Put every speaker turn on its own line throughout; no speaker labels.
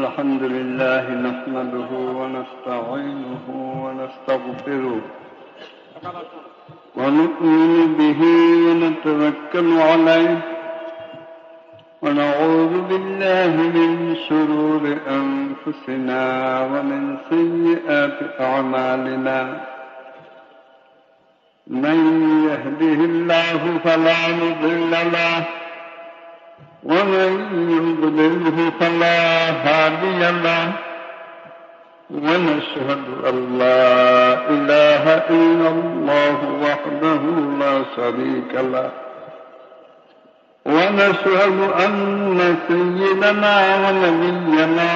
الحمد لله نحمده ونستعينه ونستغفره ونؤمن به ونتوكل عليه ونعوذ بالله من شرور أنفسنا ومن سيئات أعمالنا من يهده الله فلا مضل له ومن يضلله فلا هادي له ونشهد أن لا إله إلا الله وحده لا شريك له ونشهد أن سيدنا ونبينا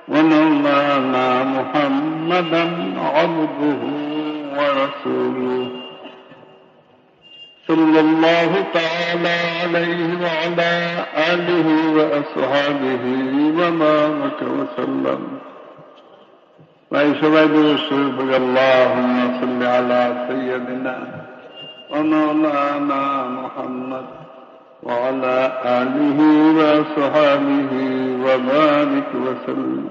ومولانا محمدا عبده ورسوله صلى الله تعالى عليه وعلى آله وأصحابه وبارك وسلم وعيشوا الشرف اللهم صل على سيدنا ومولانا محمد وعلى آله وأصحابه وبارك وسلم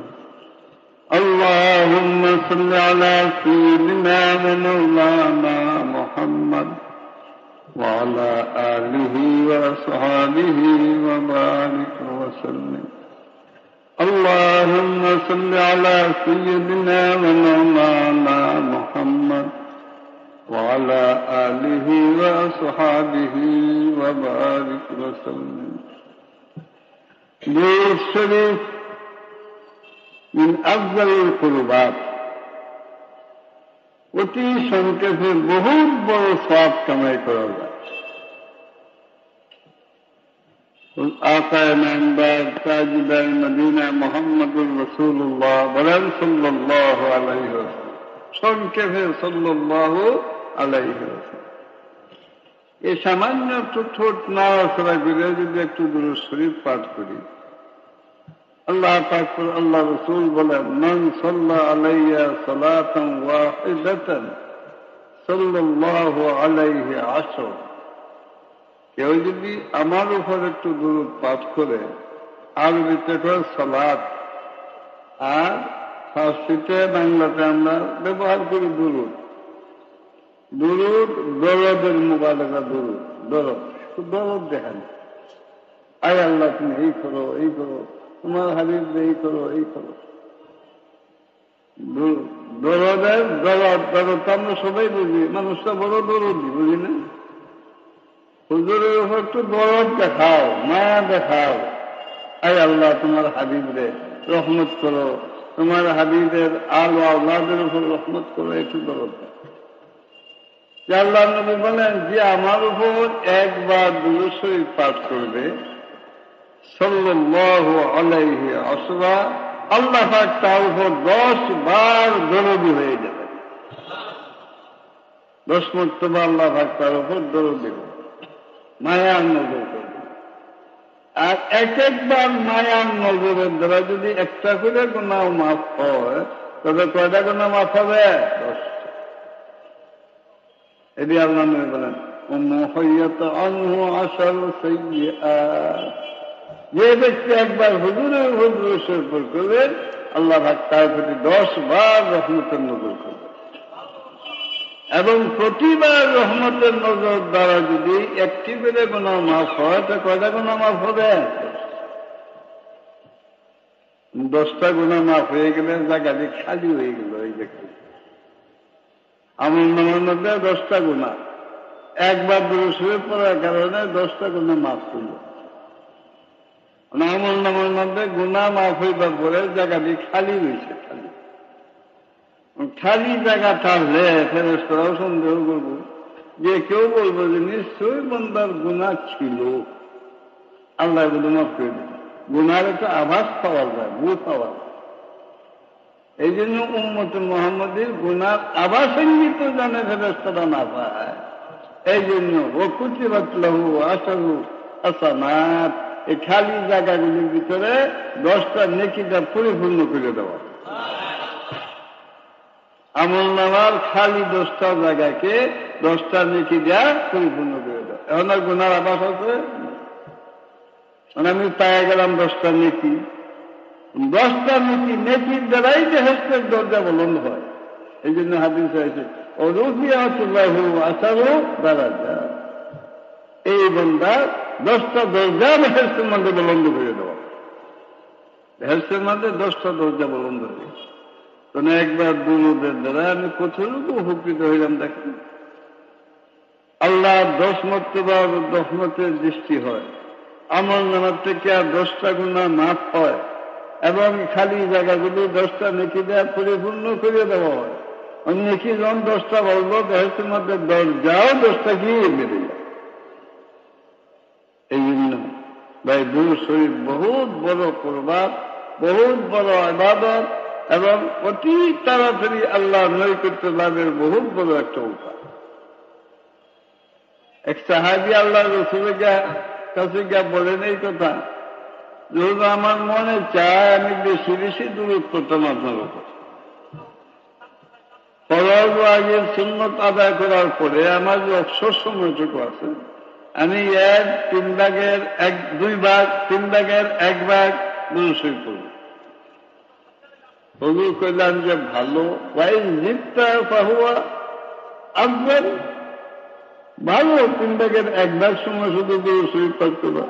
اللهم صل على سيدنا ومولانا محمد وعلى آله وأصحابه وبارك وسلم اللهم صل على سيدنا ومولانا محمد وعلى آله وأصحابه وبارك وسلم درود الشريف من أفضل القربات অতি সংক্ষেপে বহুত বড় সওয়াব কামাই করা যায়। আকায়ে নামদার তাজদার মদিনা মুহাম্মদুর রাসূলুল্লাহ বলেন সাল্লাল্লাহু আলাইহি ওয়াসাল্লাম, সংক্ষেপে সাল্লাল্লাহু আলাইহি ওয়াসাল্লাম। এই সামান্য একটু ঠোঁট নাড়াচাড়া করে যদি একটু দুরূদ শরীফ পাঠ করি, আল্লাহ পাক আল্লাহ রাসূল বলেন, মান সাল্লা আলাইয়া সালাতান ওয়াহিদাতান সাল্লাল্লাহু আলাইহি আশর। কেউ যদি আমার উপর একটু দুরূদ পাঠ করে, আরবিতে করে সালাত, আর ফার্সিতে বাংলাতে আমরা ব্যবহার করি দুরূদ। দুরূদ দরদের মুবালাগা, দুরূদ দরদ, দরদ দেখান, আয় আল্লাহ তুমি এই করো, এই করো, তোমার হাবিব এই করো, এই করো। দরদের দরদ, দরদ আমরা সবাই বুঝি, মানুষটা বড় দরদি, বুঝি না? হুজুরের উপর একটু দরদ দেখাও, মায়া দেখাও, আয় আল্লাহ তোমার হাবিব রে রহমত করো, তোমার হাবিবের আল আওলাদের উপর রহমত করো, একটু দরদ দেখাও। আল্লাহ নবী বলেন, যে আমার উপর একবার দুরূদ শরীফ পাঠ করবে সাল্লাল্লাহু আলাইহি আসরা, আল্লাহ পাক তার উপর 10 বার দরদি হয়ে যাবে। 10 মর্তবা আল্লাহ পাক তার উপর দরদি হবে, মায়ার নজর করবে। আর এক একবার মায়ার নজরের দ্বারা যদি একটা করে গুনাহ মাফ হয়, তবে কয়টা গুনাহ মাফ হবে? 10। এটি আল্লাহ নবী বলেন, মুহাইয়াত আনহু আশারু সাইয়্যাত। যে ব্যক্তি একবার হুজুরের উপর করবে, আল্লাহ পাক তার প্রতি 10 বার রহমতের নজর করবে। এবং প্রতিবার রহমতের নজর দ্বারা যদি একটি করে গুনাহ মাফ হয়, তো কয়টা গুনাহ মাফ হবে? 10টা গুনাহ মাফ হয়ে গেলে জায়গাটি খালি হয়ে গেল। এই দেখুন, আমল নামার মধ্যে 10টা গুনাহ, একবার দুরূদ শরীফ পড়ার কারণে 10টা গুনাহ মাফ করল। আমল নামার মধ্যে গুনাহ মাফ হইবার পরে জায়গাটি খালি হয়েছে। খালি জায়গা থাকলে ফেরেশতারাও সন্দেহ করব, যে কেউ বলবো যে নিশ্চয়ই বান্দার গুনাহ ছিল, আল্লাহ বলে মাফ করে দেবে। গুনার একটা আভাস পাওয়া যায়, ভূ পাওয়া যায়। এই জন্য উম্মতে মুহাম্মাদীর গুনার আভাস ইঙ্গিত জানে ফেরেশতারা না পায়। এই জন্য ও কুতিবাত লাহু আশরু হাসানাত, এই খালি জায়গাগুলির ভিতরে 10টা নেকিটা পরিপূর্ণ করে দেওয়া। আমল নামার খালি 10টা জায়গাকে 10টা নেকি দেওয়া পরিপূর্ণ করে দেওয়া। এখন আর গুনার আভাস আছে, আমি পায়ে গেলাম 10টা নেকি, 10টা নেকির দ্বারাই বেহেশতের দরজা বলন্দ হয়। এই জন্য হাদিস আছে ওরুফিয়াতুল্লাহু আসারু দারাজা, এই বান্দা 10টা দরজা বেহেশতের মধ্যে বলন্দ করে দেওয়া। বেহেশতের মধ্যে 10টা দরজা বলন্দ হয়ে গেছে। তখন একবার দুরূদের দ্বারা আমি কতটুকু উপকৃত হইলাম দেখেন। আল্লাহ 10 মর্তবার রহমতের দৃষ্টি হয়, আমল নামার থেকে আর 10টা গুনাহ মাফ হয়, এবং খালি জায়গাগুলি 10টা নেকি দেওয়া পরিপূর্ণ করে দেওয়া হয়। নেকি যখন 10টা বলবো বেহেশতের মধ্যে দরজাও 10টা কি বেড়ে যায়। এই জন্য ভাই দুরূদ শরীফ বহুত বড় কুরবান, বহুত বড় ইবাদত, এবং অতি তাড়াতাড়ি আল্লাহ নৈকট্য লাভের বহুত বড় একটা উপায়। এক সাহাবী আল্লাহ রাসূলের কাছে গিয়ে বলেন এই কথা, যদি আমার মনে চায় আমি বেশি বেশি দুরূদ করতাম আপনার উপর। ফরজ ওয়াজিব সুন্নত আদায় করার পরে আমার যে অবসর সময়টুকু আছে, আমি এর 3 ভাগের 2 ভাগ 3 ভাগের 1 ভাগ দুরূদ শরীফ করব। হুজুর কইলেন যে ভালো, ওয়াইজ জিতটা ফাহুয়া আফজাল, ভালো 3 ভাগের 1 ভাগ সময় শুধু দুরূদ শরীফ পাঠ করবা।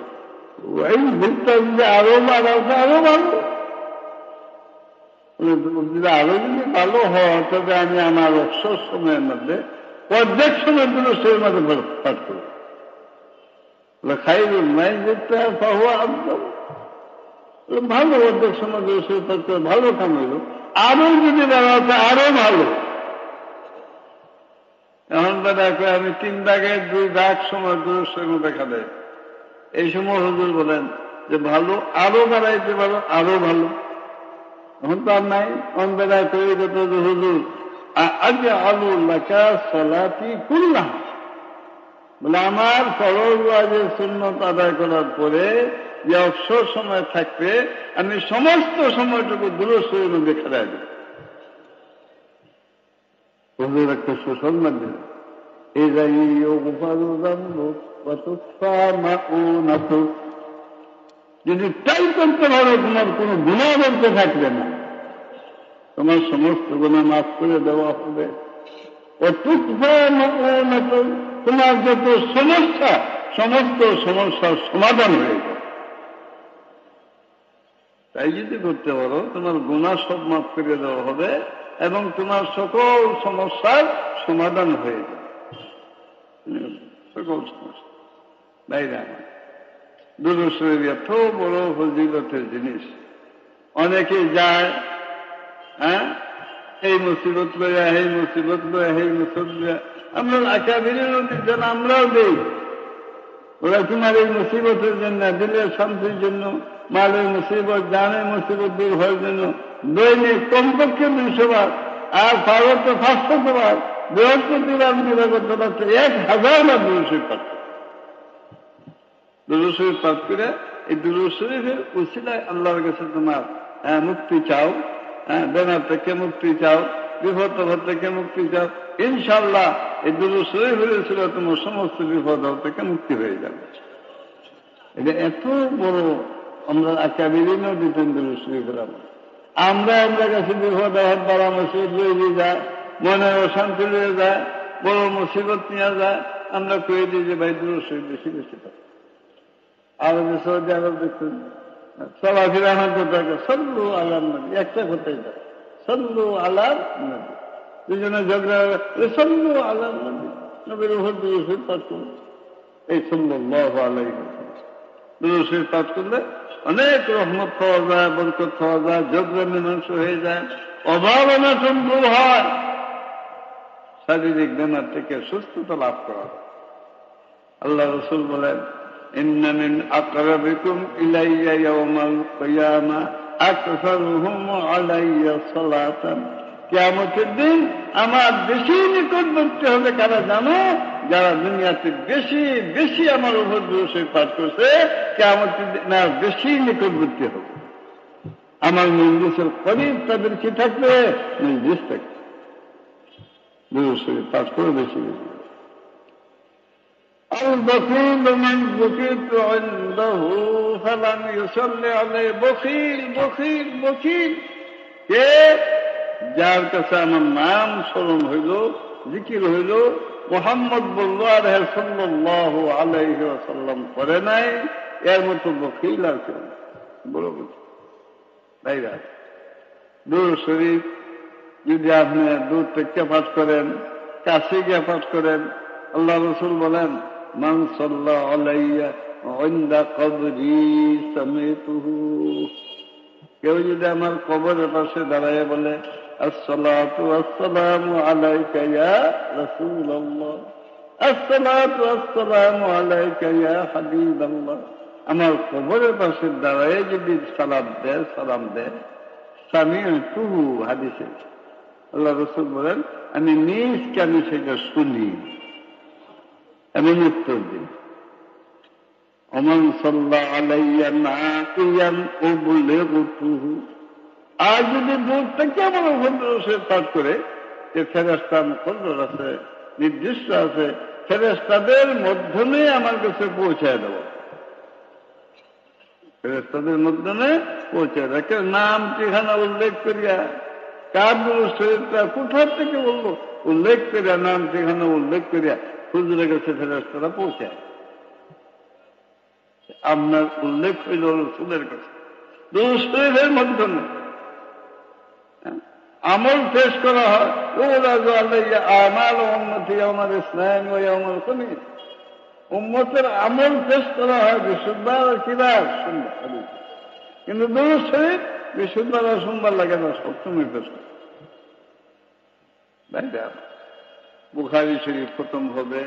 ওয়াইজ জিতটা যদি আরো বাড়াও আরো ভালো, আরো যদি ভালো হয় তবে আমি আমার অবসর সময়ের মধ্যে অর্ধেক সময় দুরূদ শরীফের মধ্যে পাঠ করব। খাইরুল ওয়াইজ জিতটা ফাহুয়া আফজাল, ভালো অর্ধেক সময় দুরূদ শরীফ পাঠ করে ভালো কাম হইল, আরো যদি বাড়াতে আরো ভালো। এখন দেখো আমি 3 ভাগের 2 ভাগ সময় দুরূদ শরীফ দেখা দেয়। এই সময় হুজুর বলেন যে ভালো, আরো বাড়াইতে পারো আরো ভালো। এখন তো আর নাই, অনবেলা তৈরি করতে হুজুর আজ আলু লাকা সালাতি কুল্লাহ, বলে আমার ফরজ ওয়াজিব সুন্নত আদায় করার পরে যে অবসর সময় থাকবে আমি সমস্ত সময়টুকু দুরূদ শরীফের মধ্যে খেলাই দেব। হুজুর একটা সুসংবাদ দিল, এই যদি তাই করতে পারো তোমার কোন গুনাহ বলতে থাকবে না, তোমার সমস্ত গুনাহ মাফ করে দেওয়া হবে। তোমার যত সমস্যা সমস্ত সমস্যার সমাধান হয়ে যাবে। তাই যদি করতে পারো তোমার গুনাহ সব মাফ করে দেওয়া হবে এবং তোমার সকল সমস্যার সমাধান হয়ে যাবে। সকল সমস্যা বাইরে আমার দুরূদ শরীফ এত বড় ফজিলতের জিনিস। অনেকে যায় এই মুসিবত লইয়া এই মুসিবত লইয়া এই মুসিবত লইয়া, আমরা আকাবিরের যেন আমরাও দেই। ওরা তোমার এই মুসিবতের জন্য, দিলের শান্তির জন্য, মালের মুসিবত, জানের মুসিবত দূর হওয়ার জন্য দৈনিক কমপক্ষে 200 বার, আর পারো তো 500 বার, বৃহস্পতিবার দিবা করতে পারছে 1000 বার দুরূদ শরীফ পাঠ। দুরূদ শরীফ পাঠ করে এই দুরূদ শরীফের উসিলায় আল্লাহর কাছে তোমার মুক্তি চাও, বেনা থেকে মুক্তি চাও, বিপদ থেকে মুক্তি চাও, ইনশাআল্লাহ এই দুরূদ শরীফ হয়েছিল তোমার সমস্ত বিপদ থেকে মুক্তি হয়ে যাবে। এটা এত বড় আমরা আকাবিরিনও দিতেন দুরূদ শরীফের আমল। আমরা কাছে বিপদ বড় মুসিবত লইয়ে যায়, মনে অশান্তি লয়ে যায়, বড় মুসিবত নিয়ে যায়, আমরা কয়ে দিই যে ভাই দুরূদ শরীফ বেশি বেশি পাই। আর সৌদি আরব দেখুন চলাফেরা আমার কথা সল্লু আলার নবী, একটা কথাই যায় সল্লু আলার নবী, দুজনে ঝগড়া সল্লু আলার নবী, নবীর উপর দুরূদ শরীফ পাঠ করুন। এই সাল্লাল্লাহু আলাইহি ওয়াসাল্লাম দুরূদ শরীফ পাঠ করলে অনেক রহমত পাওয়া যায়, বরকত পাওয়া যায়, ঝগড়া মীমাংস হয়ে যায়, অভাব অনটন দূর হয়, শারীরিক বেমার থেকে সুস্থতা লাভ করা হয়। আল্লাহ রাসূল বলেন ইন্না মিন আকরাবিকুম ইলাইয়া ইয়াওমাল কিয়ামা আকসারুহুম আলাইয়া সালাতান, কিয়ামতের দিন আমার বেশি নিকটবর্তী হবে কারা জানো? যারা দুনিয়াতে বেশি বেশি আমার উপর দুরূদ শরীফ পাঠ করছে, কিয়ামতের দিন বেশি নিকটবর্তী হবে। আমার মজলিসের করিব তাদের কি থাকবে? মজলিস থাকবে। দুরূদ শরীফ পাঠ করে বেশি বেশি। البخيل من بكيت عنده فلم يصلي عليه بخيل بخيل بخيل কে যার কাছে আমার নাম স্মরণ হইল জিকির হইল মুহাম্মদ বলল আর সাল্লাল্লাহু আলাইহি ওয়াসাল্লাম করে নাই এর মতো বখিল আর কেউ বড় ভাইরা দূর শরীফ যদি আপনি দূর থেকে পাঠ করেন কাছে গিয়ে পাঠ করেন আল্লাহ রসুল বলেন মান সাল্লাল্লাহু আলাইয়া ইনদা কবরি সামিতুহু কেউ যদি আমার কবরের পাশে দাঁড়ায় বলে আসসালাতু আসসালামু আলাইকা ইয়া রাসূলুল্লাহ আসসালাতু আসসালামু আলাইকা ইয়া হাবিবাল্লাহ আমার কবরের পাশে দাঁড়ায় যদি সালাম দেয় সামিতুহু হাদিসে আল্লাহ রাসূল বলেন আমি নিজ কানে সেটা শুনি আমি উত্তর দিই অমান সাল্লাহ আলাইয়া নাকিয়ান উবলিগতুহু আর যদি দূর থেকে আমার সে পাঠ করে যে ফেরেশতা মুকরর আছে নির্দিষ্ট আছে ফেরেশতাদের মাধ্যমে আমার কাছে পৌঁছায় দেব ফেরেশতাদের মাধ্যমে পৌঁছায় দেয় নাম ঠিকানা উল্লেখ করিয়া কার শরীরটা কোথা থেকে বললো উল্লেখ করিয়া নাম ঠিকানা উল্লেখ করিয়া হুজুরের কাছে ফেরেশতারা পৌঁছায় আপনার উল্লেখ হইল রসুলের কাছে দুরূদের মাধ্যমে আমল পেশ করা হয় আমাল উম্মতি ইয়াউমাল ইসলাম ওয়া ইয়াউমাল খামিস উম্মতের আমল পেশ করা হয় বৃহস্পতিবার আর কিবার সোমবার কিন্তু দুরূদ শরীফ বৃহস্পতিবার আর সোমবার লাগে না সপ্তমী পেশ করে বুখারী শরীফ খতম হবে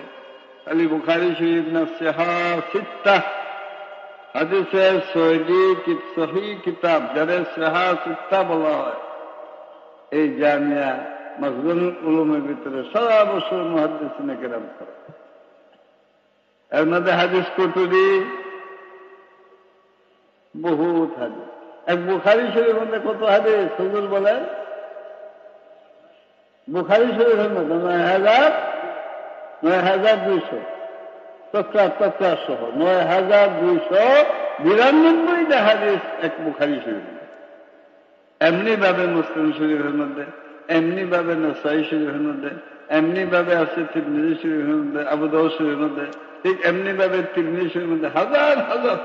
খালি বুখারী শরীফ না সিহা সিত্তা হাদিসের সহি কিতাব যাদের সিহা সিত্তা বলা হয় এই জামিয়া মাজমুউল উলুমের ভিতরে সারা বছর মুহাদ্দিসিনে কেরাম করে এর মধ্যে হাদিস কুতুবি বহুত হাদিস এক বুখারী শরীফের মধ্যে কত হাদিস হুজুর বলেন বুখারী শরীফের মধ্যে ৯,২০০ তথ্য সহ ৯,২৯২ হাদিস এক বুখারী শরীফ এমনি ভাবে মুসলিম শরীফের মধ্যে এমনি ভাবে নাসাঈ শরীফের মধ্যে এমনি ভাবে আছে তিরমিজি শরীফের মধ্যে আবু দাউদ শরীফের মধ্যে ঠিক এমনি ভাবে তিরমিজি শরীফের মধ্যে হাজার হাজার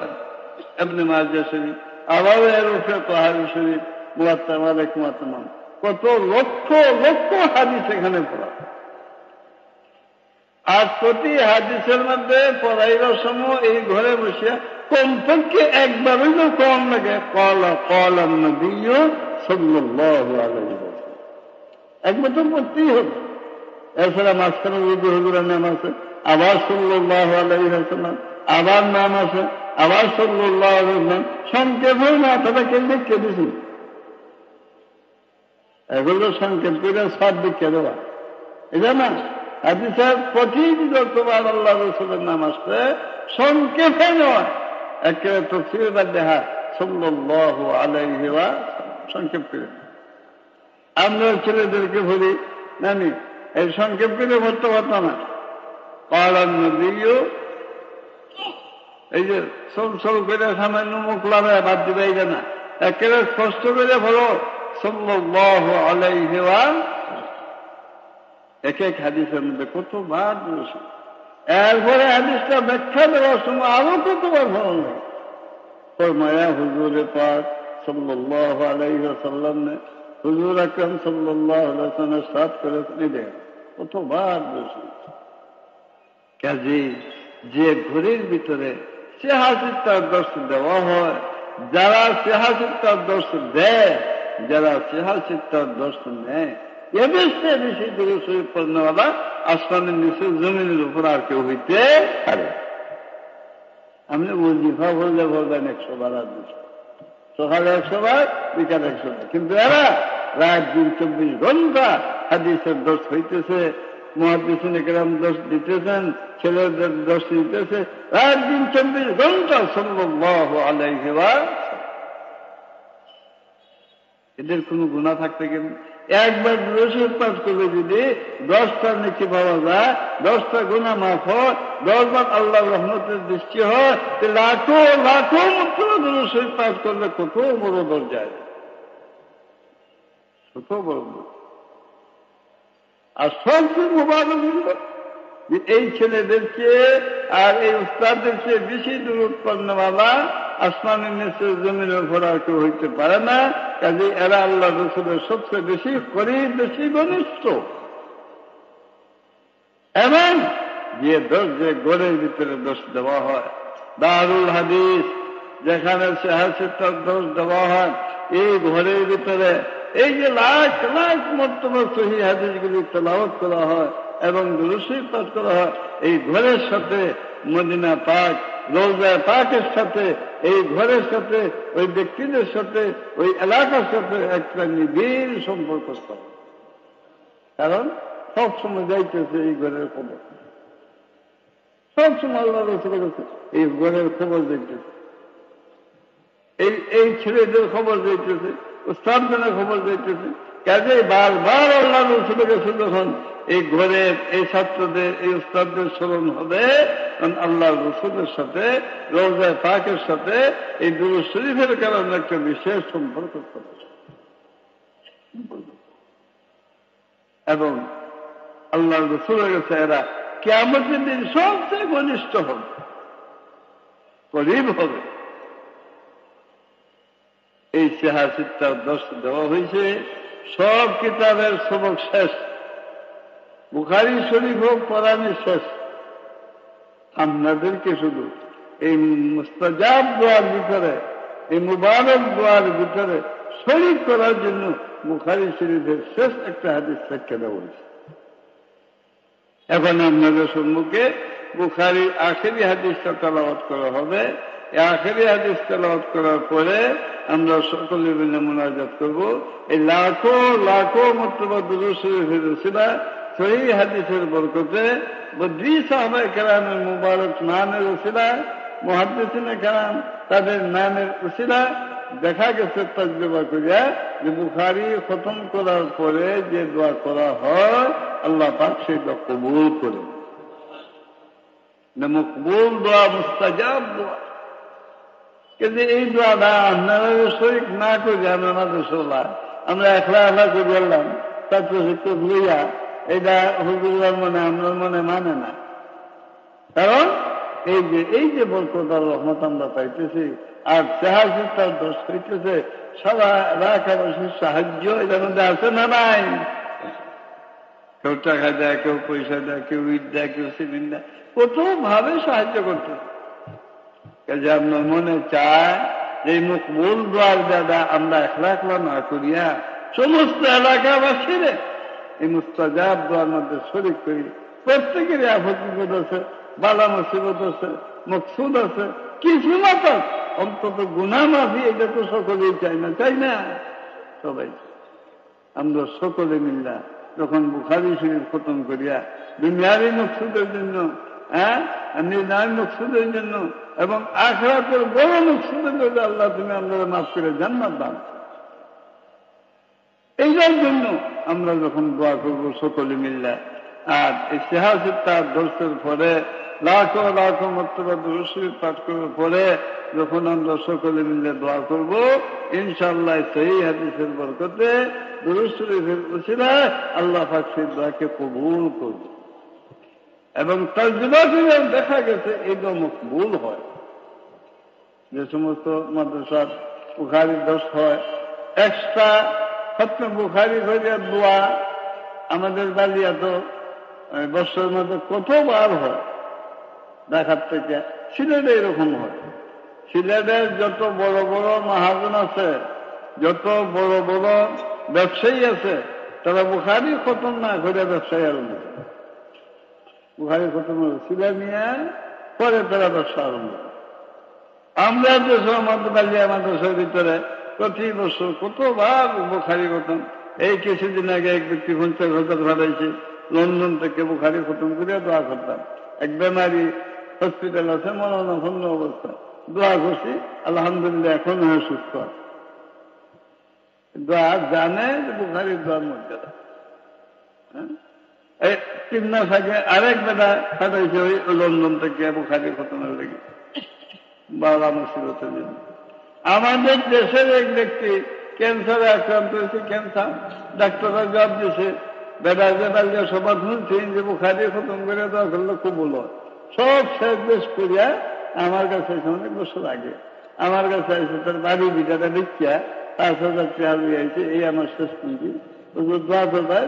ইবনে মাজাহ শরীফ আবার এর উপরে তাহারি শরীফ মুওয়াত্তা মালিক মুওয়াত্তা কত লক্ষ লক্ষ হাদিস এখানে পড়া আর প্রতি হাদিসের মধ্যে পড়াইবার সময় এই ঘরে বসিয়া কমপক্ষে একবার হইল কম লাগে ক্বালা নবী সাল্লাল্লাহু আলাইহি ওয়াসাল্লাম একবার তো পড়তেই হবে এছাড়া মাঝখানে যদি হুজুরের নাম আছে আবার সাল্লাল্লাহু আলাইহি ওয়াসাল্লাম আবার নাম আছে আবার সাল্লাল্লাহু আলাইহি ওয়াসাল্লাম সংক্ষেপ হয় না তবে কে লিখে দিছি এগুলো সংক্ষেপ করে সব লিখে দেওয়া এটা না হাদিসের কঠিন যতবার আল্লাহ রাসূলের নাম আসছে সংক্ষেপে নয় একেবারে তাফসীর বা দেখা সাল্লাল্লাহু আলাইহি ওয়া সংক্ষেপ করে আমরা ছেলেদেরকে বলি নানি এই সংক্ষেপ করে বলতে পারত না ক্বালান নবী এই যে সল করে সামান্য মুখ লাগায় বাদ দিবে এই না একেবারে স্পষ্ট করে বলো সাল্লাল্লাহু আলাইহি ওয়া এক এক হাদিসের মধ্যে কতবার বলেছে এরপরে হাদিসটা ব্যাখ্যা দেওয়ার সময় আরো কতবার ভালো লাগে ফরমায়া হুজুরে পাক সাল্লাল্লাহু আলাইহি ওয়াসাল্লাম ने হুজুর আকরাম সাল্লাল্লাহু আলাইহি ওয়াসাল্লামের সাথ করে দেন কতবার বলেছে কাজী যে ঘরের ভিতরে সিহাসিতার দর্শ দেওয়া হয় যারা সিহাসিতার দর্শ দেয় যারা সিহাসিতার দর্শ নেয় এদেশে বেশি দূরে শরীফ পড়নেওয়ালা আসমানের নিচে জমিনের উপর আর কেউ হইতে পারে আপনি ওজিফা বললে বলবেন 100 বার আর 200 সকালে 100 বার বিকালে 100 বার কিন্তু এরা রাত দিন 24 ঘন্টা হাদিসের দর্শ হইতেছে মুহাদ্দিসিনে কেরাম দর্শ দিতেছেন ছেলেদের দর্শ দিতেছে রাত দিন 24 ঘন্টা সাল্লাল্লাহু আলাইহি ওয়া এদের কোনো গুনাহ থাকতে গেলে একবার রসুল পাঠ করলে যদি 10টা নেকি পাওয়া যায়, 10টা গুনাহ মাফ হয়, 10 বার আল্লাহর রহমতের দৃষ্টি হয়, লাখো লাখো মাত্র রসুল পাঠ করলে কত বড় দরজায়, কত বড়। আর সবচেয়ে মোবারক যে এই ছেলেদেরকে আর এই উস্তাদদেরকে বেশি দূর পণ্যওয়ালা আসমানের নিচে জমিনের উপর আর কেউ হইতে পারে না। কাজে এরা আল্লাহ রসুলের সবচেয়ে বেশি করিব, বেশি ঘনিষ্ঠ। এবং যে দোষ, যে ঘরের ভিতরে দোষ দেওয়া হয়, দারুল হাদিস যেখানে সেহাসিতার দোষ দেওয়া হয়, এই ঘরের ভিতরে এই যে লাখ লাখ মর্তবা সহিহ হাদিসগুলি তেলাওয়াত করা হয় এবং দুরূদ শরীফ পাঠ করা হয়, এই ঘরের সাথে মদিনা পাক, রওজা পাকের সাথে, এই ঘরের সাথে, ওই ব্যক্তিদের সাথে, ওই এলাকার সাথে একটা নিবিড় সম্পর্ক করে। কারণ সবসময় যাইতেছে এই ঘরের খবর, সবসময় আল্লাহ রসুলের কাছে এই ঘরের খবর যাইতেছে, এই ছেলেদের খবর যাইতেছে, উস্তাদদের খবর যাইতেছে। কাজে বারবার আল্লাহ রসুলের কাছে যখন এই ঘরের এই ছাত্রদের, এই উস্তাদদের স্মরণ হবে, আল্লাহ রসুলের সাথে, রওজা পাকের সাথে এই দুরূদ শরীফের কারণে একটা বিশেষ সম্পর্ক করে এবং আল্লাহ রসুলের কাছে এরা কিয়ামতের দিন সবচেয়ে ঘনিষ্ঠ হবে, করিব হবে। এই সেহাসিতার দোষ দেওয়া হয়েছে। সব কিতাবের সবক শেষ, বুখারী শরীফ হোক, কোরআনের শেষ। আপনাদেরকে শুধু এই মুস্তাজাব দোয়ার ভিতরে, এই মুবারক দোয়ার ভিতরে শরীক করার জন্য বুখারী শরীফের শেষ একটা হাদিস ব্যাখ্যা দেওয়া হয়েছে। এখন আপনাদের সম্মুখে বুখারীর আখেরি হাদিসটা তেলাওয়াত করা হবে। এই আখেরি হাদিস তেলাওয়াত করার পরে আমরা সকলে মিলে মুনাজাত করব। এই লাখো লাখো মর্তবা দুরূদ শরীফের উসিলা, সহিহ হাদিসের বরকতে, বদ্রী সাহাবায়ে কেরামের মুবারক নামের উসিলা, মুহাদ্দিসিনে কেরাম তাদের নামের উসিলা দেখা গেছে তাজরবা করিয়া যে বুখারী খতম করার পরে যে দোয়া করা হয়, আল্লাহ পাক সেই দোয়া কবুল করেন। মকবুল দোয়া, মুস্তাজাব দোয়া। কিন্তু এই দোয়াটা আপনারা শরীক না করি, আমাদের সোলা আমরা একলা একলা করে বললাম, ছাত্র শিক্ষক লইয়া, এটা হুজুরের মনে, আপনার মনে মানে না। কারণ এই যে বরকত আর রহমত আমরা পাইতেছি, আর সেহাসিতার দোষ হইতেছে, সারা এলাকাবাসীর সাহায্য এটার মধ্যে আছে না নাই? কেউ টাকা দেয়, কেউ পয়সা দেয়, কেউ ইট দেয়, কেউ সিমেন্ট দেয়, কত ভাবে সাহায্য করতে। কাজে আপনার মনে চায় যে মকবুল দোয়ার দাদা আমরা একলা একলা না করিয়া সমস্ত এলাকাবাসীর এই মুস্তাজাব দোয়ার মধ্যে শরীক করি। প্রত্যেকেরই আফত বিপদ আছে, বালা মুসিবত আছে, মকসুদ আছে, কিছু মাত্র অন্তত গুনাহ মাফি, এটা তো সকলেই চাই না, চাই না সবাই। আমরা সকলে মিল্লা যখন বুখারী শরীফ খতম করিয়া দুনিয়ারই মকসুদের জন্য, নির্ণয় মকসুদের জন্য এবং আখিরাতের বড় মকসুদের জন্য, আল্লাহ তুমি আমরা মাফ করে জান্নাত দান, এইটার জন্য আমরা যখন দোয়া করব সকলে মিল্লা। আর এই সেহাসিতার দর্শের পরে লাখো লাখো মর্তবা দুরূদ শরীফ পাঠ করার পরে যখন আমরা সকলে মিলে দোয়া করব, ইনশাআল্লাহ সহিহ হাদিসের বরকতে, দুরূদ শরীফের উসিলায় আল্লাহ পাক সেই দোয়াকে কবুল করবে। এবং তর্জমা করে দেখা গেছে এটা মকবুল হয়। যে সমস্ত মাদ্রাসার বুখারী দর্শ হয়, এক্সট্রা খতম বুখারী হইয়া দোয়া আমাদের বালিয়া তো বছরের মধ্যে কতবার হয়। ঢাকার থেকে সিলেটে এরকম হয়। সিলেটের যত বড় বড় মহাজন আছে, যত বড় বড় ব্যবসায়ী আছে, তারা বুখারী খতম না করে ব্যবসায়ী আরম্ভ করে। বুখারী খতম সিলেট নিয়ে পরে তারা ব্যবসা আরম্ভ করে। আমরা দেশ আমাদের বালিয়া মাদ্রাসার ভিতরে প্রতি বছর কতবার বুখারী খতম। এই কিছুদিন আগে এক ব্যক্তি 50,000 ভাড়াইছে, লন্ডন থেকে বুখারী খতম করে দোয়া করতাম। এক বেমারি হসপিটাল আছে, মরণাপন্ন অবস্থা, দোয়া করছি, আলহামদুলিল্লাহ এখন সুস্থ। দোয়া জানে যে বুখারীর দোয়ার মর্যাদা। এই 3 মাস আগে আরেক বেটা খাটাইছে ওই লন্ডন থেকে বুখারী খতমের লেগে বাবা মুসিবতের জন্য। আমাদের দেশের এক ব্যক্তি ক্যান্সারে আক্রান্ত হয়েছে, ক্যান্সার, ডাক্তাররা জবাব দিয়েছে বেটা বেটা সবার শুনছেন যে বুখারী খতম করে দেওয়া করলে খুব বলো সব শেষ বেশ করিয়া আমার কাছে এসে অনেক বছর আগে আমার কাছে এসে তার বাড়ি বিটাটা দেখিয়া 5,000 টাকা দিয়েছে, এই আমার শেষ পুঁজি। দোয়া করবেন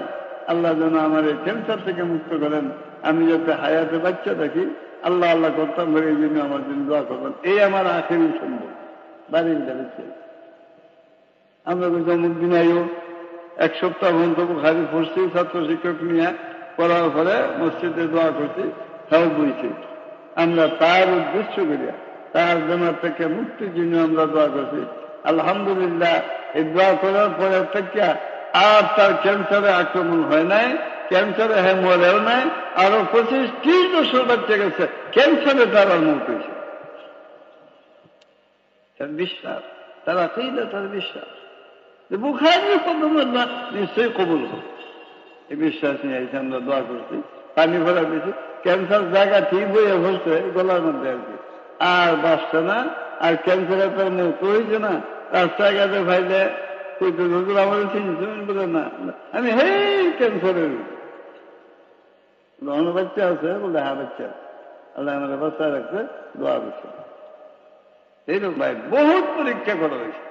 আল্লাহ যেন আমার এই ক্যান্সার থেকে মুক্ত করেন, আমি যাতে হায়াতে বাচ্চা থাকি আল্লাহ আল্লাহ করতাম ধরে এই জন্য আমার জন্য দোয়া করবেন, এই আমার আখেরি সম্ভব। বাড়ি বিটা দিচ্ছে আমরা কিন্তু অমুক দিন আইও 1 সপ্তাহ পর্যন্ত বুখারী পড়ছি ছাত্র শিক্ষক নিয়ে, পড়ার পরে মসজিদে দোয়া করছি, তাও বইছি। আমরা তার উদ্দেশ্য করিয়া তার বেমার থেকে মুক্তির জন্য আমরা দোয়া করছি। আলহামদুলিল্লাহ এই দোয়া করার পরে থেকে আর তার ক্যান্সারে আক্রমণ হয় নাই, ক্যান্সারে মরেও নাই, আরো 25-30 বছর বাচ্চা গেছে ক্যান্সারে তার আর মত হয়েছে। তার বিশ্বাস, তার আকীদা, তার বিশ্বাস বুখারী খতম না নিশ্চয়ই কবুল হবে, এই বিশ্বাস নিয়ে এসে আমরা দোয়া করছি, পানি ভরা দিয়েছি। ক্যান্সার জায়গা ঠিক হয়ে বসছে গলার মধ্যে আর কি, আর বাঁচছে না, আর ক্যান্সারে তার মতো হয়েছে না। রাস্তায় গেছে ভাইলে হুজুর আমাদের চিনছেন বলে না, আমি হে ক্যান্সারের অন্য বাচ্চা আছে বলে হ্যাঁ বাচ্চা আল্লাহ আমাদের বাচ্চায় রাখছে, দোয়া করছে। এইরকম ভাই বহুত পরীক্ষা করা হয়েছে,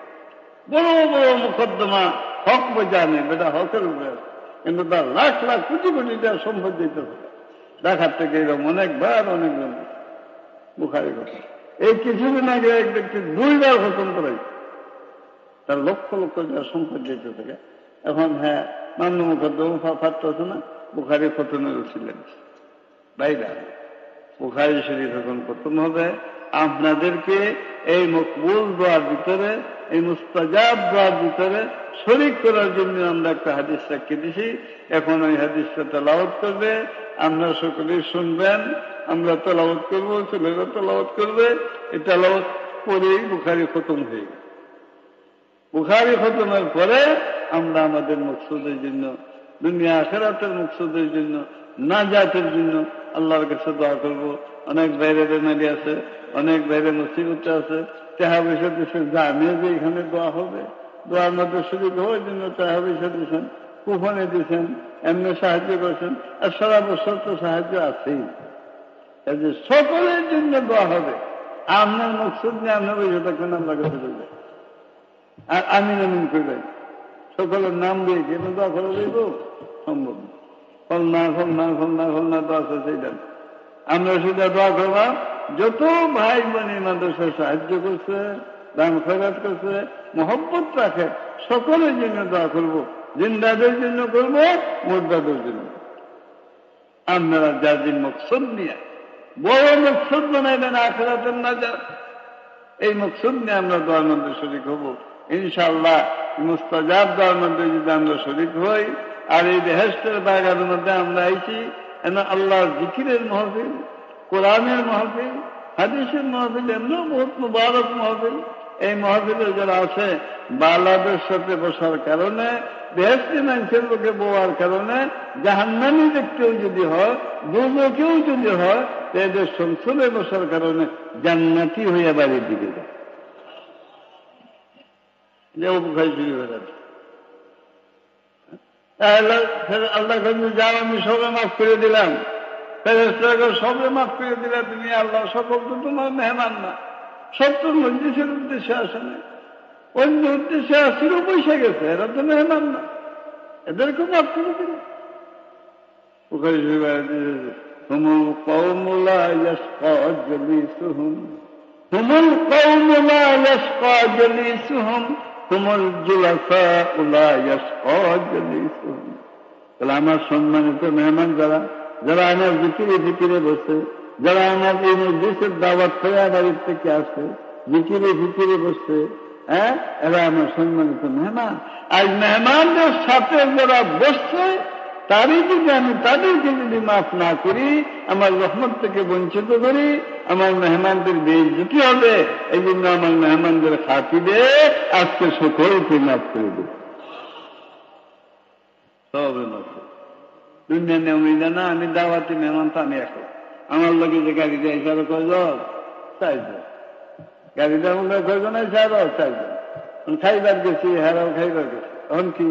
বড় বড় মুকদ্দমা, হক বোঝানে বেটা হকের উপরে, কিন্তু তার লাখ লাখ কোটি কোটি টাকা সম্পদ দিতে হবে দেখার থেকে এরকম অনেকবার অনেকজন বুখারী কথা। এই কিছুদিন আগে এক ব্যক্তি 2 বার খতম করাইছে, তার লক্ষ লক্ষ টাকা সম্পদ দিতে থাকে। এখন হ্যাঁ মান্য মুকদ্দমা ফাটতেছে না, বুখারী খতমের ছিলেন বাইরে বুখারী শরীফ এখন খতম হবে। আপনাদেরকে এই মকবুল দোয়ার ভিতরে, এই মুস্তাজাব দোয়ার ভিতরে শরীক করার জন্য আমরা একটা হাদিস সাক্ষী দিছি। এখন ওই হাদিসটা তেলাওয়াত করবে, আমরা সকলেই শুনবেন, আমরা তেলাওয়াত করবো, ছেলেরা তেলাওয়াত করবে। এই তেলাওয়াত পরেই বুখারী খতম হয়ে গেল। বুখারী খতমের পরে আমরা আমাদের মকসুদের জন্য, দুনিয়া আখিরাতের মকসুদের জন্য, নাজাতের জন্য আল্লাহর কাছে দোয়া করবো। অনেক বাইরে বেমারি আছে, অনেক বাইরে মুসিবতে আছে, টাকা পয়সা দিচ্ছেন, জানিয়ে যে এখানে দোয়া হবে, দোয়ার মধ্যে সুযোগ হওয়ার জন্য টাকা পয়সা দিচ্ছেন, কুপনে দিচ্ছেন, এমনি সাহায্য করছেন, আর সারা বছর তো সাহায্য আছেই। যে সকলের জন্য দোয়া হবে, আপনার মকসুদ নিয়ে আপনার বসে থাকবেন, আল্লাহ কাছে বলবে আর আমিন আমিন করবেন, সকলের নাম দিয়ে কেন দোয়া করে দেব সম্ভব ফলনা ফলনা ফলনা ফলনা দোয়া আছে সেইটা আমরা সেটা দোয়া করলাম। যত ভাই বোন মাদ্রাসায় সাহায্য করছে, দান খয়রাত করছে, মহব্বত রাখে, সকলের জন্য দোয়া করবো, জিন্দাদের জন্য করবো, মুর্দাদের জন্য। আপনারা যার দিন মকসুদ নিয়ে বড় মকসুদ বানাইবেন আখিরাতের নাজাত, এই মকসুদ নিয়ে আমরা দোয়ার মধ্যে শরীক হব ইনশাআল্লাহ। মুস্তাজাব দোয়ার মধ্যে যদি আমরা শরীক হই, আর এই বেহেশতের বাগানের মধ্যে আমরা আইছি, আল্লাহর জিকিরের মাহফিল, কোরআনের মাহফিল, হাদিসের মাহফিল, এমনও বহুত মুবারক মাহফিল। এই মাহফিলে যারা আছে বালাদের সাথে বসার কারণে, বেহেশতি মানুষের লোকে বোয়ার কারণে, জাহান্নামী ব্যক্তিও যদি হয়, দুর্যোগেও যদি হয়, এদের সংসদে বসার কারণে জান্নাতি হইয়া বাড়ির দিকে যায়, যে উপকারী শুরু হয়ে যাচ্ছে। আল্লাহ যাও আমি সবে মাফ করে দিলাম, ফেরেশতাকে সবে মাফ করে দিলা তুমি, আল্লাহ সকল তো তোমার মেহমান না, সব তো মজলিসের উদ্দেশ্যে আসে না, অন্য উদ্দেশ্যে আসছিল পয়সা গেছে, এরা তো মেহমান না, এদেরকে মাফ করে দিল। বুখারী শরীফে হুমুল কওমু লা ইয়াশকা জালিসুহুম, হুমুল কওমু লা ইয়াশকা জালিসুহুম, হুমুল জুলাসাউ লা ইয়াশকা জালিসুহুম। তাহলে আমার সম্মানিত মেহমান যারা, যারা আমার জিকিরে ফিকিরে বসে, যারা আমার এই মজলিসের দাওয়াত খেয়া বাড়ির থেকে আসে, জিকিরে ফিকিরে বসে, হ্যাঁ, এরা আমার সম্মানিত মেহমান। আর মেহমানদের সাথে যারা বসছে, তারই যদি আমি তাদেরকে যদি মাফ না করি, আমার রহমত থেকে বঞ্চিত করি, আমার মেহমানদের বেইজ্জতি হবে। এই জন্য আমার মেহমানদের খাতিরে আজকে সকলকে মাফ করে দেব। সবে নষ্ট। দুনিয়া নেমে না, আমি দাওয়াতি মেহমান তো আমি এখন আমার লোকে যে গাড়ি দিয়ে আরো কয়জন, 4 জন। গাড়ি দেওয়া মনে কয়জন আছে, আরো 4 জন। খাইবার গেছি, হেরাও খাইবার গেছি। তখন কি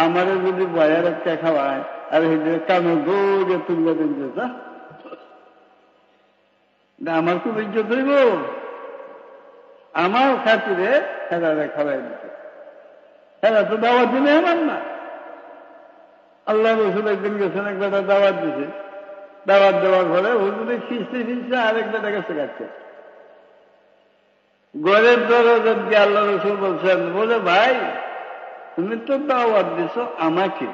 আমারে যদি বয়ার একটা খাওয়ায় আর কানো দৌড়ে তুলবে দিন যে আমার খুব ইজ্জত হইব। আমার খাতিরে হেরারে খাওয়াই দিতে, হেরা তো দাওয়াতি মেহমান না। আল্লাহ রসুল একদিন গেছেন, এক বেটা দাওয়াত দিছে। দাওয়াত দেওয়ার পরে হুজুরে খিস্তি ফিরছে, আরেক বেটা গেছে কাছে ঘরের দরজা দিয়ে আল্লাহ রসুল বলছেন, বলে ভাই তুমি তো দাওয়াত দিছ আমাকে,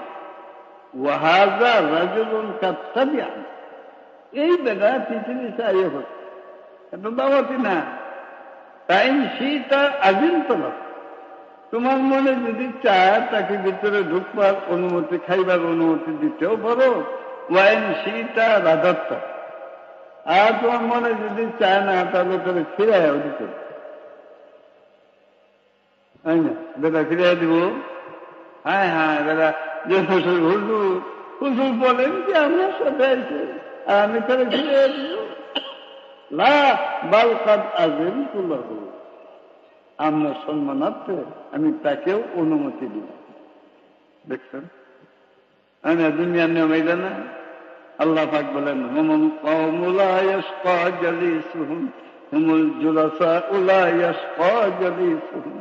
ওয়াহাজা রাজুলুন কাত্তাবিআন, এই বেটা পৃথিবী চাইয়ে হচ্ছে, এত দাওয়াতি না। তাই সেটা আদিন তোলা, তোমার মনে যদি চায় তাকে ভিতরে ঢুকবার অনুমতি, খাইবার অনুমতি দিতেও পারো, ওয়াইন সেটা রাধাত্ম। আর তোমার মনে যদি চায় না তাহলে তোরে ফিরাইও দিতে, তাই না? বেটা ফিরাই দিব। হ্যাঁ হ্যাঁ বেটা যে হুজুর হুজুর বলেন যে আমার সাথে আছে, আর আমি তাহলে ফিরাই দিব। লা বাল কাদ আযিনতু লাহু, আপনার সম্মানার্থে আমি তাকেও অনুমতি দিই। দেখছেন দুনিয়ার নিয়ম এইটা না? আল্লাহ পাক বলেন, হুমুল কওমু লা ইয়াশকা জালিসুহুম হুমুল জুলাসা লা ইয়াশকা জালিসুহুম।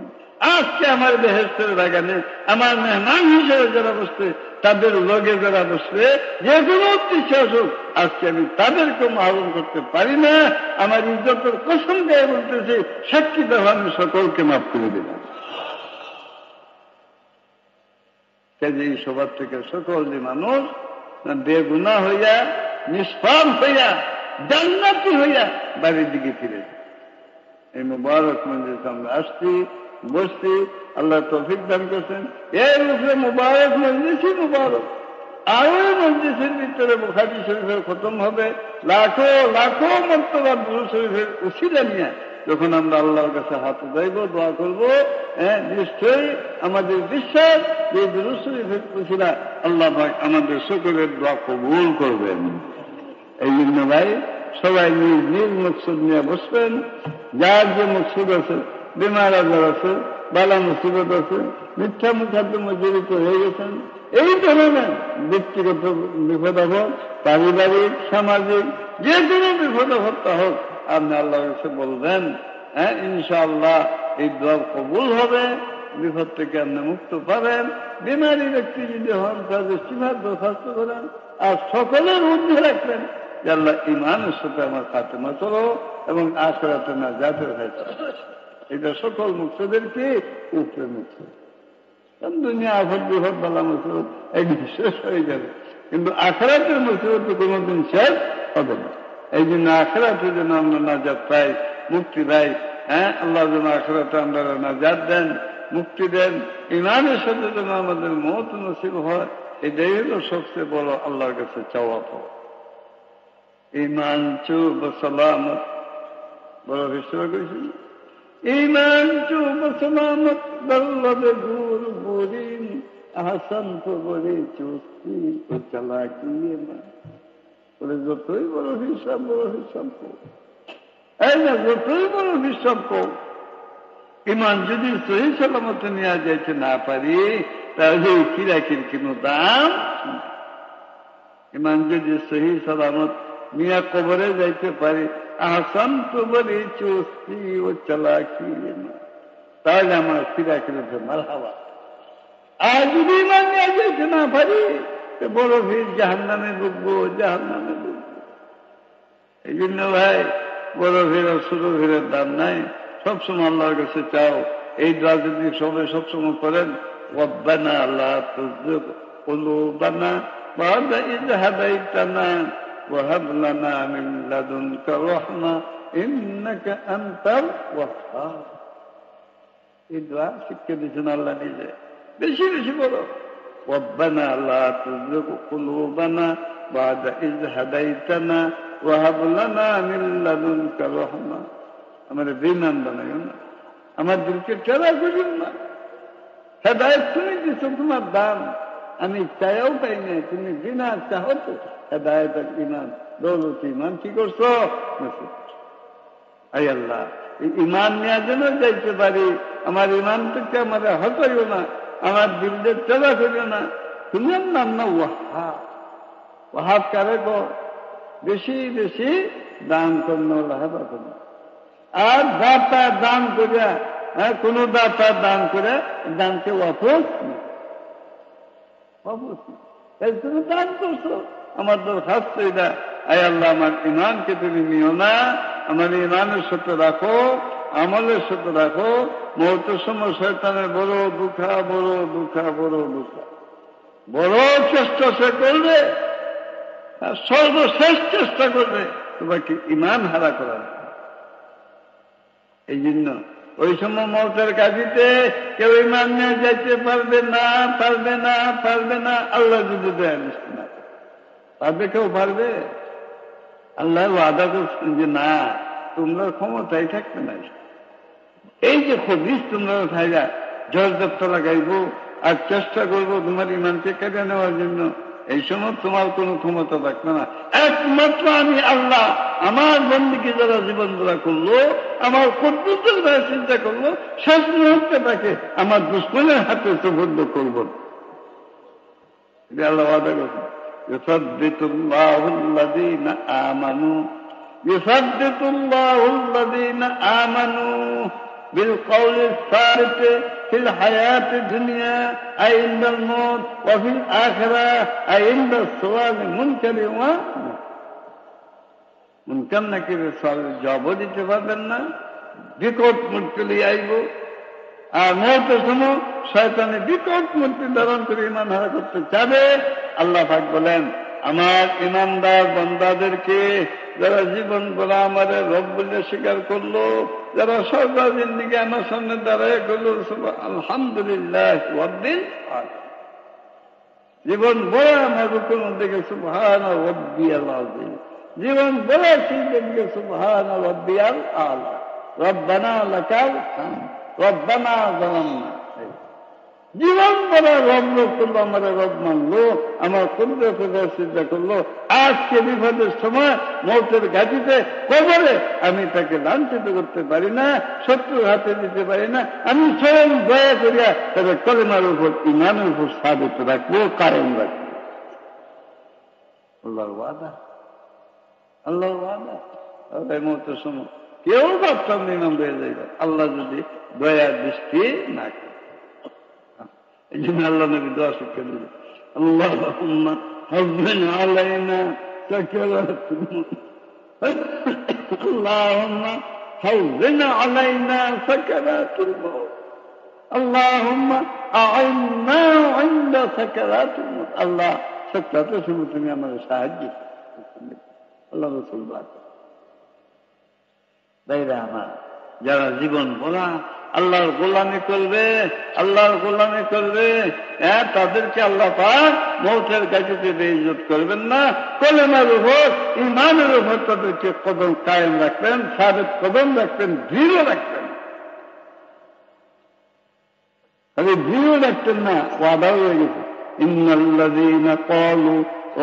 আজকে আমার বেহেশতের বাগানে আমার মেহমান হিসেবে যারা বসবে, তাদের লগে যারা বসবে, যে কোনো উদ্দেশ্য আসুক, আজকে আমি তাদেরকে মাহরুম করতে পারি না। আমার ইজ্জতের কসম দিয়ে বলতেছি, সাক্ষী দেওয়া আমি সকলকে মাফ করে দিলাম। কাজে এই সবার থেকে সকল যে মানুষ বেগুনা হইয়া, নিষ্পাপ হইয়া, জান্নাতি হইয়া বাড়ির দিকে ফিরে, এই মুবারক মজলিসে আমরা আসছি, বসছি, আল্লাহ তৌফিক দান করছেন। এর উপরে মুবারক মজলিসই মুবারক। আর ওই মজলিসের ভিতরে বুখারী শরীফের খতম হবে, লাখো লাখো মর্তবা দুরূদ শরীফের উসিলা নিয়ে যখন আমরা আল্লাহর কাছে হাত উঠাইব, দোয়া করব, নিশ্চয়ই আমাদের বিশ্বাস যে দুরূদ শরীফের উসিলা আল্লাহ পাক আমাদের সকলের দোয়া কবুল করবেন। এই জন্য ভাই সবাই নিজ নিজ মকসুদ নিয়ে বসবেন। যার যে মকসুদ আছে, বেমার আজার আছে, বালা মুসিবত আছে, মিথ্যা মুখাদ্দমে জড়িত হয়ে গেছেন, এই ধরনের ব্যক্তিগত বিপদ হোক, পারিবারিক, সামাজিক, যে কোনো বিপদ হত্যা হোক, আপনি আল্লাহর কাছে বলবেন, হ্যাঁ ইনশাআল্লাহ এই দোয়া কবুল হবে, বিপদ থেকে আপনি মুক্ত পাবেন। বিমারী ব্যক্তি যদি হন তাদের সিফাত দরখাস্ত করেন, আর সকলের ঊর্ধ্বে রাখবেন যে আল্লাহ ইমানের সাথে আমার খাতেমা করো এবং আখিরাতে নাজাতের ফয়সালা। এটা সকল মুক্তদেরকে উপরে মুক্ত। দুনিয়া আফত বিপদ বালা মুসিবত একদিন শেষ হয়ে যাবে, কিন্তু আখিরাতের মুসিবত কোনোদিন শেষ হবে না। এই জন্য আখিরাতে যেন আমরা নাজাত পাই, মুক্তি পাই। হ্যাঁ, আল্লাহ যেন আখিরাতে আমরা নাজাত দেন, মুক্তি দেন, ইমানের সাথে যেন আমাদের মওত নসিব হয়। এটাই হলো সবচেয়ে বড় আল্লাহর কাছে চাওয়া পাওয়া। ইমান চুব সালামত, বড় হিসেবে করেছিল, ইমান চুব সালামত দল্লবে গুর বুরিন আহসান তো বলে চুস্তি ও চালাকি না। বলে যতই বড় হিসাব হোক, এই না যতই বড় হিসাব হোক, ইমান যদি সহি সালামতে নেওয়া যাইতে না পারি, তাহলে কিরাকির কোনো দাম। ইমান যদি সহি সালামত মিয়া কবরে যাইতে পারি, আহসান তো বলি চুস্তি ও চালাকি না, তাহলে আমার কিরাকির মারহাবা। আর যদি ইমান নিয়ে যাইতে না পারি, বড় ভিড় জাহান্নামে ডুববো, জাহান্নামে ডুববো। এই জন্য ভাই বড় ভিড় আর ছোট ভিড়ের দাম নাই। সবসময় আল্লাহর কাছে চাও। এই দোয়া যদি সবাই সবসময় করেন, রব্বানা লা তুযিগ কুলুবানা বা'দা ইয হাদাইতানা ওয়া হাব লানা মিন লাদুনকা রাহমা ইন্নাকা আনতাল ওয়াহ্হাব। এই দোয়া শিক্ষা দিয়েছেন আল্লাহ নিজে। বেশি বেশি বলো, রব্বানা লা তুযিগ কুলুবানা বা'দা ইয হাদাইতানা ওয়া হাব লানা মিন লাদুনকা রাহমা। আমার বেঈমান বানাইও না, আমার দিলকে টেরা করিও না। হেদায়েত তুমি দিচ্ছ, তোমার দান। আমি চাইও পাই নাই, তুমি বিনা চাহতে হেদায়েত ইমান দৌলত ইমান কি করছো? আই আল্লাহ, ইমান নেওয়ার জন্য যাইতে পারি, আমার ইমান থেকে আমার হটাইও না, আমার দিলদের চলা করিও না। তুমি নাম না ওয়াহাব। ওয়াহাব কারে গো? বেশি বেশি দান করল লাহাবা করল। আর দাতা দান করিয়া, কোন দাতা দান করে দানকে ওয়াপস তুমি দান করছো। আমার দরখাস্ত এটা, আয় আল্লাহ আমার ইমানকে তুমি নিও না, আমার ইমানের সাথে রাখো, আমলের সাথে রাখো। মৌতের সময় শয়তানের বড় দুঃখা, বড় দুঃখা, বড় দুঃখা, বড় চেষ্টা সে করবে, সর্বশেষ চেষ্টা করবে তোমাকে ইমান হারা করার। এই জন্য ওই সময় মৌতের কাজিতে কেউ ইমান নিয়ে যাইতে পারবে না, পারবে না, পারবে না। আল্লাহ যদি দেয় মিষ্টি না পারবে, কেউ পারবে? আল্লাহ ওয়াদা করছেন যে না, তোমরা ক্ষমতাই থাকবে না। এই যে খবিস তোমরা থাইরা জোরজপ্ত লাগাইব আর চেষ্টা করবো তোমার ইমানকে কেটে নেওয়ার জন্য, এই সময় তোমার কোনো ক্ষমতা থাকবে না। একমাত্র আমি আল্লাহ আমার বন্দীকে যারা জীবন ধরা করলো, আমার কদ্দুতের ভাই চিন্তা করলো, শেষ মুহূর্তে তাকে আমার দুশ্মনের হাতে সুবদ্ধ করবো। আল্লাহ ওয়াদা করছেন, ইউসাব্বিতুল্লাহুল্লাযীনা আমানু, ইউসাব্বিতুল্লাহুল্লাযীনা আমানু بالقول الثابت في الحياة الدنيا أي عند الموت وفي الآخرة أي عند السؤال المنكر মুনকার নাকির সওয়ালের জবাবও দিতে পারবেন না, বিকট মূর্তি লিয়ে আইব। আর মৌতের সময় শয়তানে বিকট মূর্তি ধারণ করে ইমান হারা করতে চাবে। আল্লাহ পাক বলেন, আমার ইমানদার বান্দাদেরকে যারা জীবন বলা আমার রব বলে স্বীকার করলো, যারা সর্বা জিন্দিগি আমার সামনে দাঁড়ায় করলো আলহামদুলিল্লাহ ওয়াদ্দিন, জীবন বলে আমার রূপের মধ্যে সুবহান রাব্বিয়াল আযীম, জীবন বলে শিল্পের দিকে সুবহান রাব্বিয়াল আলা, রব্বানা লাকাল হামদ, রব্বানা যালামনা। জীবন বলে রব রব করলো, আমার রব মানলো, আমার কুদরত চিন্তা করলো। আজকে বিপদের সময় মৌতের ঘাটিতে কবরে আমি তাকে লাঞ্ছিত করতে পারি না, শত্রুর হাতে দিতে পারি না। আমি স্বয়ং দয়া করিয়া তবে কলেমার উপর ইমানের উপর সাবিত রাখবো, কায়েম রাখবো। আল্লাহর ওয়াদা, আল্লাহর ওয়াদা। মৌতের সময় কেউ ভাবতাম ইমাম হয়ে যাইবে আল্লাহ যদি দয়ার দৃষ্টি না করে। এই জন্য আল্লাহ নবী দোয়া শিক্ষা দিলেন, আল্লাহুম্মা হাওবিন আলাইনা সাকারাতুল মউত, আল্লাহুম্মা হাওবিন আলাইনা সাকারাতুল মউত, আল্লাহুম্মা আ'ইন্না ইনদা সাকারাতুল মউত। আল্লাহ সাকারাতের সময় তুমি আমাদের সাহায্য করো। আল্লাহ রাসূল বলেন, ভাইরা আমার, যারা জীবন বলা আল্লাহর গোলামি করবে, আল্লাহর গোলামি করবে, তাদেরকে আল্লাহ পাক মৌতের কাছে বেইজ্জত করবেন না। কলেমার উপর ইমানের উপর তাদেরকে কদম কায়েম রাখবেন, সাবেত কদম রাখবেন, দৃঢ় রাখবেন। খালি দৃঢ় রাখতেন না, ওয়াদা হয়ে গেছে, ইন্নাল্লাযীনা ক্বালু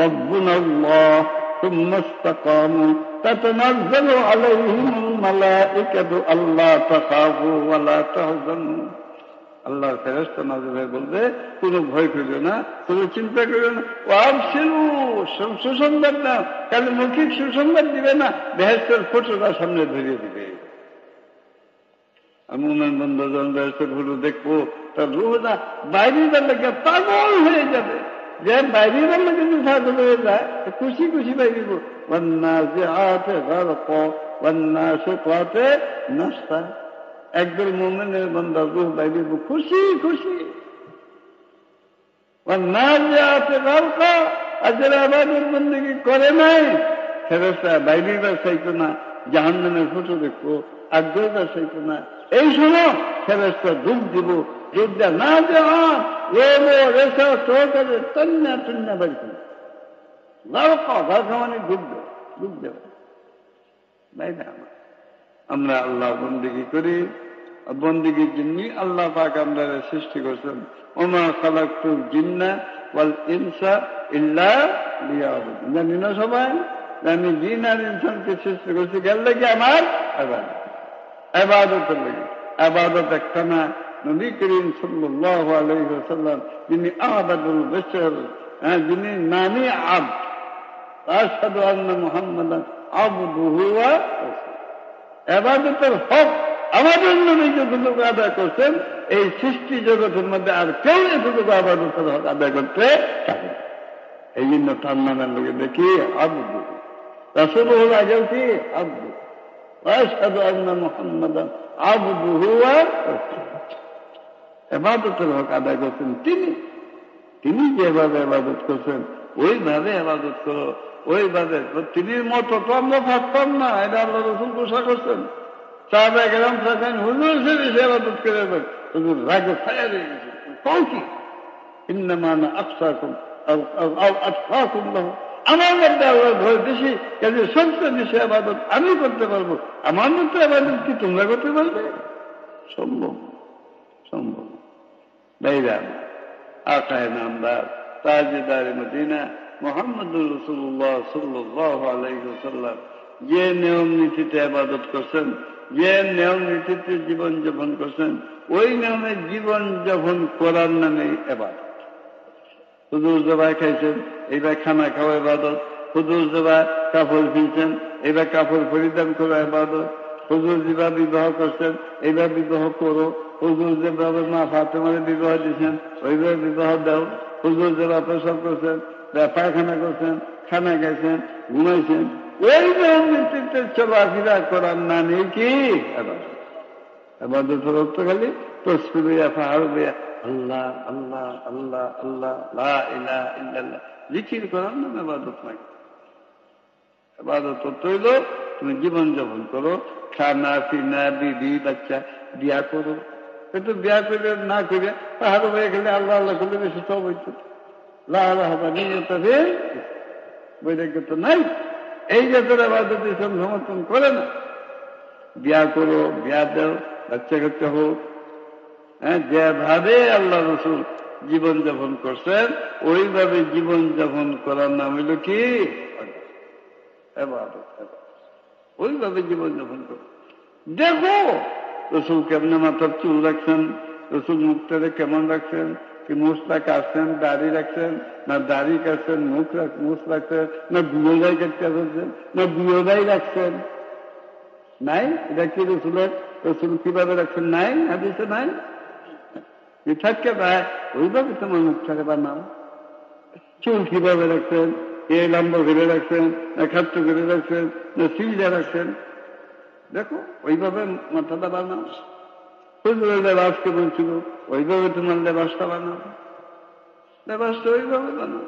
রাব্বুনাল্লাহ সুম্মা ইসতাকামু تتنزل عليهم الملائكة ألا تخافوا ولا تحزنوا। আল্লাহর ফেরেশতা নাযিল হয়ে বলবে, কোনো ভয় করিও না, কোনো চিন্তা করিও না, ওয়াবশিরু, সুসংবাদ না। কারণ মৌখিক সুসংবাদ দিবে না, বেহেশতের ফটোটা সামনে ধরিয়ে দিবে। আমি মুমিন বান্দা যখন বেহেশতের ফটো দেখবো, তার রূহটা বাইরে লেগে পাগল হয়ে যাবে। যে বাইরে কিন্তু পাগল হয়ে যায়, খুশি খুশি বাইরিব। ওয়ান্নাজিআতি গারকা ওয়ান্নাশিতাতি নাশতা। একদল মুমিনের বান্দা রূহ বাইরিব খুশি খুশি। ওয়ান্নাজিআতি গারকা, আর যারা ইবাদত বন্দেগী করে নাই, ফেরেশতা বাইরিবার চাইতো না, জাহান্নামের ফটো দেখবো, আগ্রহবার চাইতো না। এই সময় ফেরেশতা ডুব দিব, ডুব দেয়া না জাহান রোবো রেশা সহকারে তন্যা তন্যা বাড়ি গারকা, গারকা মানে ডুব দেব, ডুব দেব। তাই না? আমরা আল্লাহ বন্দেগী করি, বন্দিগির জন্য আল্লাহ পাক আমাদের সৃষ্টি করছেন। ওমা খালাকতুল জিন্না ওয়াল ইনসা ইল্লা লিয়াবুদুন। জানি না সবাই, আমি জিন আর ইনসানকে সৃষ্টি করছি গেল লাগে আমার ইবাদতের লাগে। ইবাদত একটা না, নবী করিম সাল্লাল্লাহু আলাইহি ওয়াসাল্লাম যিনি আবাদুল বাশার, যিনি নামী আব্দ, আশহাদু আন্না মুহাম্মাদান আবদুহু ওয়া রাসূলুহু। ইবাদতের হক আমাদের নবী যতটুকু আদায় করছেন, এই সৃষ্টি জগতের মধ্যে আর কেউ এতটুকু ইবাদতের হক আদায় করতে পারে। এই জন্য তার নামের লোকে দেখি আবদু, রাসূলুল্লাহ আগেও কি আবদু, আশহাদু আন্না মুহাম্মাদান আবদুহু ওয়া রাসূলুহু। ইবাদতের হক আদায় করছেন তিনি যেভাবে ইবাদত করছেন ওইভাবে ইবাদত করো, ওইভাবে। তিনি মতো তো আমরা থাকতাম না, এটা আল্লাহ রাসূল ঘোষণা করছেন। সাহাবায়ে কেরাম থাকেন হুজুর সে বেশি ইবাদত করে, হুজুর রাগে ছায়া দিয়ে গেছে। কও কি ইন্নামা আনা আকসাকুম আও আতকাকুম লাহু, আমার মধ্যে আল্লাহর ভয় বেশি, কাজে সবচেয়ে বেশি ইবাদত আমি করতে পারবো। আমার মধ্যে ইবাদত কি তোমরা করতে পারবে? সম্ভব সম্ভব। ভাইরাম, আকায়ে নামদার, তাজদারে মদিনা মুহাম্মদুর রাসূলুল্লাহ সাল্লাল্লাহু আলাইহি ওয়াসাল্লাম যে নিয়ম নীতিতে ইবাদত করছেন, যে নিয়ম নীতিতে জীবন যাপন করছেন, ওই নিয়মে জীবন যাপন করার নামে ইবাদত। হুজুর জবাই খাইছেন, এইবার খানা খাওয়া ইবাদত। হুজুর জবাই কাপড় কিনছেন, এইবার কাপড় পরিধান করা ইবাদত। হুজুর যেভাবে বিবাহ করছেন, এইবার বিবাহ করো। হুজুর যেভাবে মা ফাতেমারে বিবাহ দিয়েছেন, ওইভাবে বিবাহ দাও। হুজুর যেভাবে পেশাব করছেন, পায়খানা করছেন, খানা খাইছেন, ঘুমাইছেন, ওই নিয়ম নীতিতে চলাফেরা করার নামে কি ইবাদত? হতো খালি তসবিহ দিয়া পাহাড় দিয়া আল্লাহ আল্লাহ আল্লাহ আল্লাহ লা ইলাহা ইল্লাল্লাহ জিকির করার নাম ইবাদত নাই। ইবাদত হইল তুমি জীবন যাপন করো, খানা পিনা বিবি বাচ্চা বিয়া করো। কিন্তু বিয়া করে না করে পাহাড় হয়ে গেলে আল্লাহ আল্লাহ করলে বেশি সব হইত। বৈরাগ্য তো নাই। এই জাতের ইবাদত ইসলাম সমর্থন করে না। বিয়া করো, বিয়া দাও, বাচ্চা কাচ্চা হোক। যেভাবে আল্লাহ রাসূল জীবন যাপন করছেন ওইভাবে জীবন যাপন করার নাম হইল কি ইবাদত। ওইভাবে জীবন যাপন করো। দেখো রাসূল কেমনে মাথার চুল রাখছেন, রাসূল মুখটারে কেমন রাখছেন, কি মুছটা কাটছেন, দাড়ি রাখছেন না দাড়ি কাটছেন, মুছ রাখছেন না বিয়োদাই কাটতে ফেলছেন না বিয়োদাই রাখছেন। নাই, এটা কি রসুলের? রসুল কিভাবে রাখছেন নাই, হাদিসে নাই। থাকতে পায় ওইভাবে তোমার মুখটাকে বানাও। চুল কিভাবে রাখছেন, এ লম্বা ঘিরে রাখছেন না খাট্ট ঘিরে রাখছেন না সিলজা রাখছেন, দেখো ওইভাবে মাথাটা বানাও। হুজুরের লেবাস কেমন ছিল ওইভাবে তোমার লেবাসটা বানাও, লেবাসটা ওইভাবে বানাও।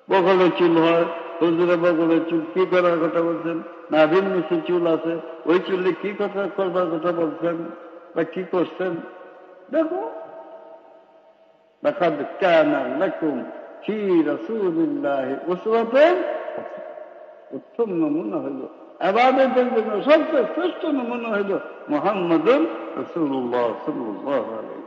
বগলে চুল হয়, হুজুরে বগলে চুল কি করার কথা বলছেন, নাভির নিচে চুল আছে, ওই চুলে কি কথা করবার কথা বলছেন বা কি করছেন, দেখো। লাকাদ কানা লাকুম ফি রাসূলিল্লাহি উসওয়াতুন, উত্তম নমুনা হইল ইবাদতের জন্য সবচেয়ে শ্রেষ্ঠ নমুনা হইল মুহাম্মদুর রাসূলুল্লাহ সাল্লাল্লাহু আলাইহি